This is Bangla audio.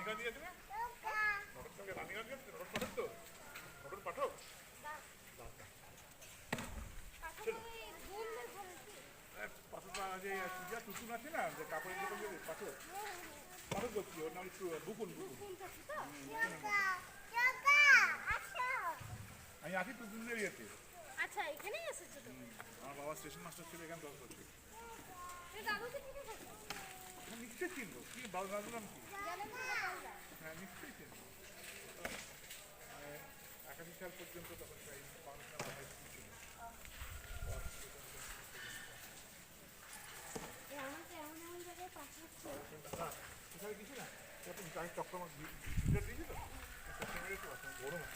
রানীগঞ্জ গিয়েছে না? নটর সঙ্গে রানীগঞ্জ গেছে, নটর পাঠক তো, নটর পাঠক। পাঠকটা যে পূজা টুকুন আছে না, যে কাপড়ের দোকান যে পাঠক, পাঠক বলছি, ওর নাম একটু বুকুন। আমি আছি টুকুনদের ইয়েতে। আচ্ছা, এখানেই এসেছো তো? আমার বাবা স্টেশন মাস্টার ছিল এখানে 10 বছর। দাদুকে চিনে থাকো? নিশ্চয়ই চিনবো, কি দাদুর নাম কি? হ্যাঁ নিশ্চয়ই চিনবো। 81 সাল পর্যন্ত তখন বাংলা হাই স্কুল ছিল। এখানে কিছু না, এখন চক্র আমার ভিতর দিয়েছিল, বড় মাছ